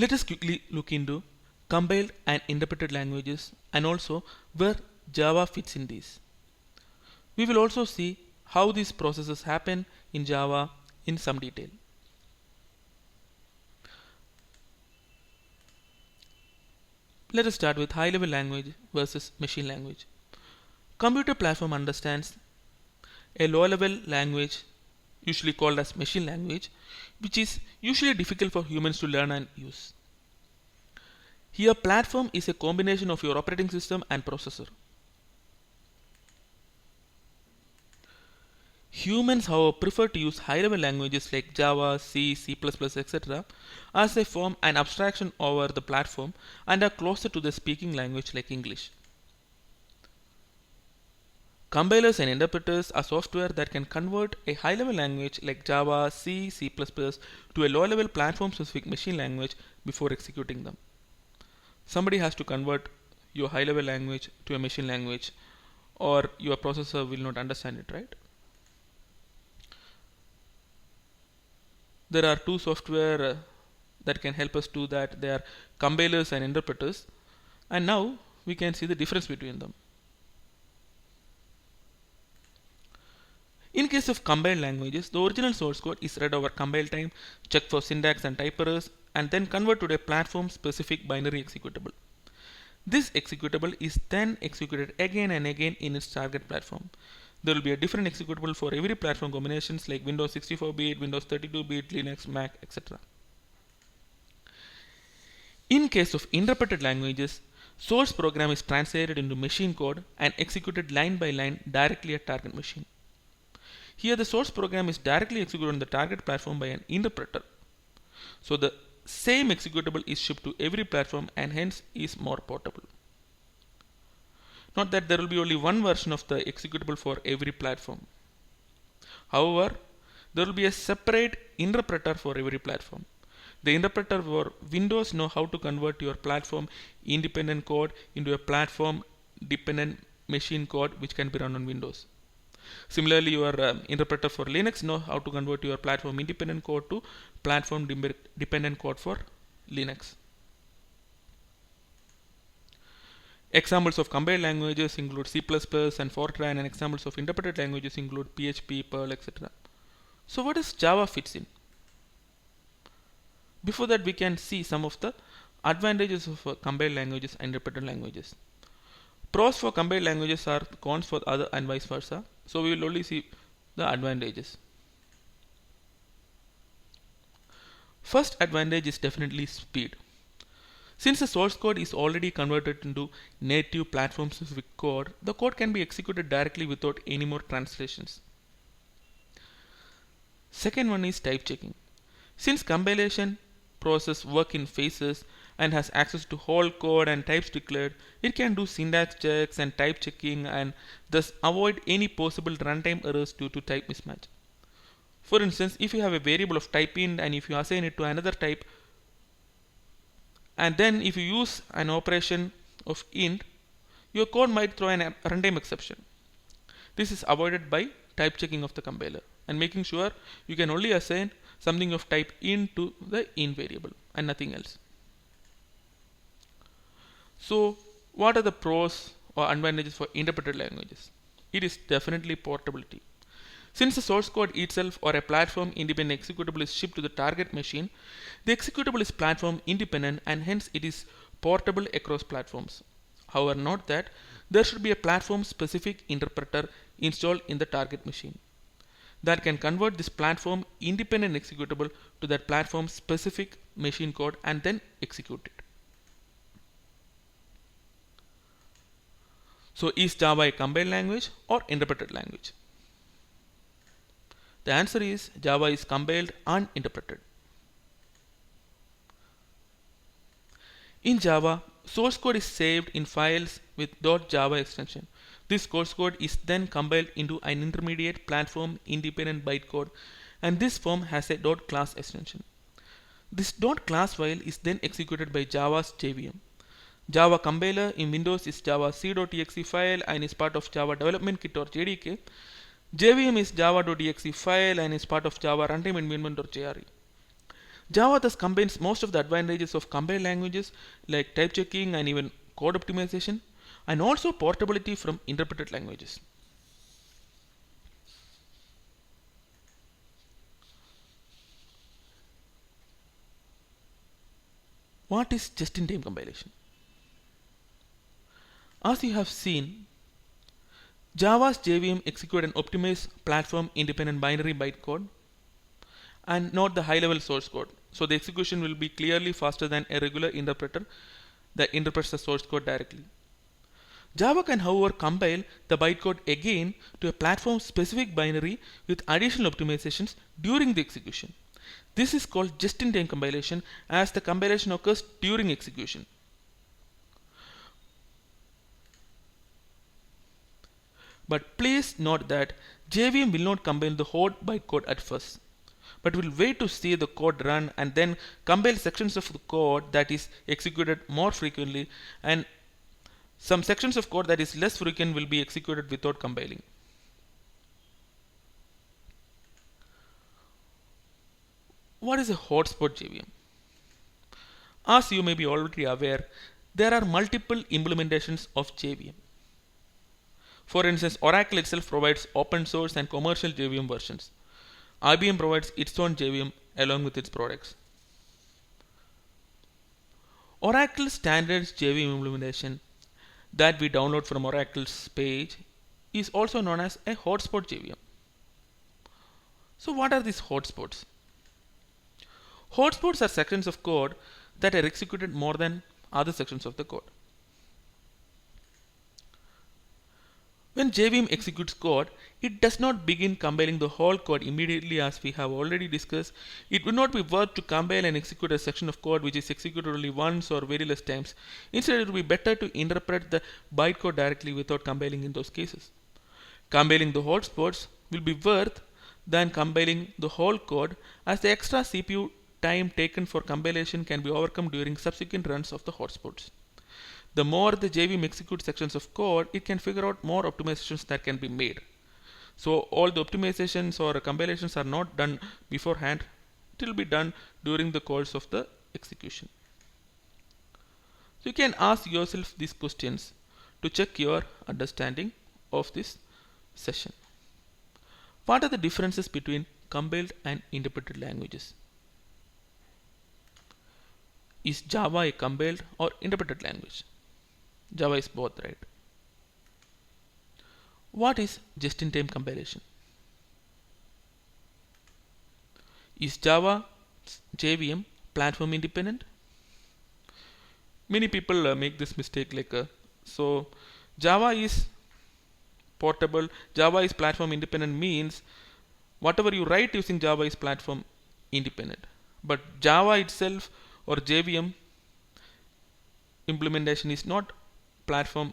Let us quickly look into compiled and interpreted languages and also where Java fits in these. We will also see how these processes happen in Java in some detail. Let us start with high-level language versus machine language. Computer platform understands a low-level language, usually called as machine language, which is usually difficult for humans to learn and use. Here, platform is a combination of your operating system and processor. Humans, however, prefer to use high-level languages like Java, C, C++, etc. as they form an abstraction over the platform and are closer to the speaking language like English. Compilers and interpreters are software that can convert a high-level language like Java, C, C++ to a low-level platform-specific machine language before executing them. Somebody has to convert your high-level language to a machine language, or your processor will not understand it, right? There are two software that can help us do that. They are compilers and interpreters, and now we can see the difference between them. In case of compiled languages, the original source code is read over compile time, checked for syntax and type errors, and then converted to a platform-specific binary executable. This executable is then executed again and again in its target platform. There will be a different executable for every platform combinations like Windows 64-bit, Windows 32-bit, Linux, Mac, etc. In case of interpreted languages, source program is translated into machine code and executed line by line directly at target machine. Here the source program is directly executed on the target platform by an interpreter. So the same executable is shipped to every platform and hence is more portable. Not that there will be only one version of the executable for every platform. However, there will be a separate interpreter for every platform. The interpreter for Windows know how to convert your platform independent code into a platform dependent machine code which can be run on Windows. Similarly, your interpreter for Linux know how to convert your platform independent code to platform dependent code for Linux. Examples of compiled languages include C++ and Fortran, and examples of interpreted languages include PHP, Perl, etc. So what does Java fits in? Before that, we can see some of the advantages of compiled languages and interpreted languages. Pros for compiled languages are cons for other and vice versa. So we will only see the advantages. First advantage is definitely speed. Since the source code is already converted into native platform specific code, the code can be executed directly without any more translations. Second one is type checking. Since compilation process work in phases and has access to whole code and types declared, it can do syntax checks and type checking and thus avoid any possible runtime errors due to type mismatch. For instance, if you have a variable of type int and if you assign it to another type, and then if you use an operation of int, your code might throw a runtime exception. This is avoided by type checking of the compiler and making sure you can only assign something of type int to the int variable and nothing else. So what are the pros or advantages for interpreted languages? It is definitely portability. Since the source code itself or a platform independent executable is shipped to the target machine, the executable is platform independent and hence it is portable across platforms. However, note that there should be a platform specific interpreter installed in the target machine that can convert this platform independent executable to that platform specific machine code and then execute it. So is Java a compiled language or interpreted language? The answer is Java is compiled and interpreted. In Java, source code is saved in files with .java extension. This source code is then compiled into an intermediate platform independent bytecode, and this form has a .class extension. This .class file is then executed by Java's JVM. Java compiler in Windows is Java c.exe file and is part of Java Development Kit or JDK. JVM is java.exe file and is part of Java Runtime Environment or JRE. Java thus combines most of the advantages of compiled languages like type checking and even code optimization, and also portability from interpreted languages. What is just-in-time compilation? As you have seen, Java's JVM execute an optimized platform-independent binary bytecode and not the high-level source code. So the execution will be clearly faster than a regular interpreter that interprets the source code directly. Java can however compile the bytecode again to a platform-specific binary with additional optimizations during the execution. This is called just-in-time compilation, as the compilation occurs during execution. But please note that JVM will not compile the whole bytecode at first, but will wait to see the code run and then compile sections of the code that is executed more frequently, and some sections of code that is less frequent will be executed without compiling. What is a hotspot JVM? As you may be already aware, there are multiple implementations of JVM. For instance, Oracle itself provides open source and commercial JVM versions. IBM provides its own JVM along with its products. Oracle standards JVM implementation that we download from Oracle's page is also known as a hotspot JVM. So what are these hotspots? Hotspots are sections of code that are executed more than other sections of the code. When JVM executes code, it does not begin compiling the whole code immediately, as we have already discussed. It would not be worth to compile and execute a section of code which is executed only once or very less times. Instead, it would be better to interpret the bytecode directly without compiling in those cases. Compiling the hotspots will be worth than compiling the whole code, as the extra CPU time taken for compilation can be overcome during subsequent runs of the hotspots. The more the JVM executes sections of code, it can figure out more optimizations that can be made. So all the optimizations or compilations are not done beforehand. It will be done during the course of the execution. So you can ask yourself these questions to check your understanding of this session. What are the differences between compiled and interpreted languages? Is Java a compiled or interpreted language? Java is both, right? What is just-in-time compilation? Is Java JVM platform independent? Many people make this mistake, so Java is portable, Java is platform independent means whatever you write using Java is platform independent. But Java itself or JVM implementation is not platform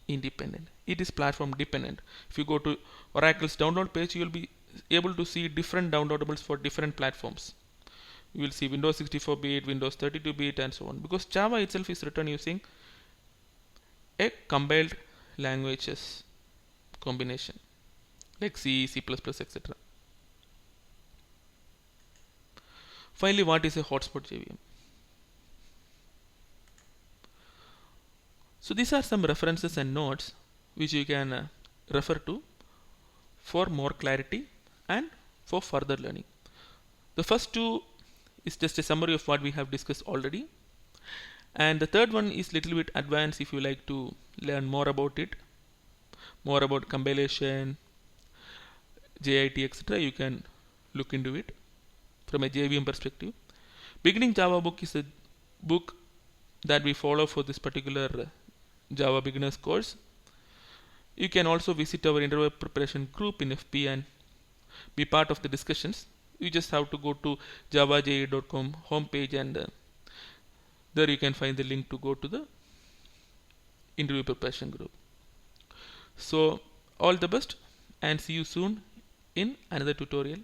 independent. It is platform dependent. If you go to Oracle's download page, you will be able to see different downloadables for different platforms. You will see Windows 64-bit, Windows 32-bit and so on, because Java itself is written using a compiled languages combination like C, C++, etc. Finally, what is a hotspot JVM? So these are some references and notes which you can refer to for more clarity and for further learning. The first two is just a summary of what we have discussed already, and the third one is little bit advanced. If you like to learn more about it, more about compilation, JIT, etc., you can look into it from a JVM perspective. Beginning Java book is a book that we follow for this particular Java beginners course. You can also visit our interview preparation group in FB and be part of the discussions. You just have to go to javajee.com homepage, and there you can find the link to go to the interview preparation group. So all the best, and see you soon in another tutorial.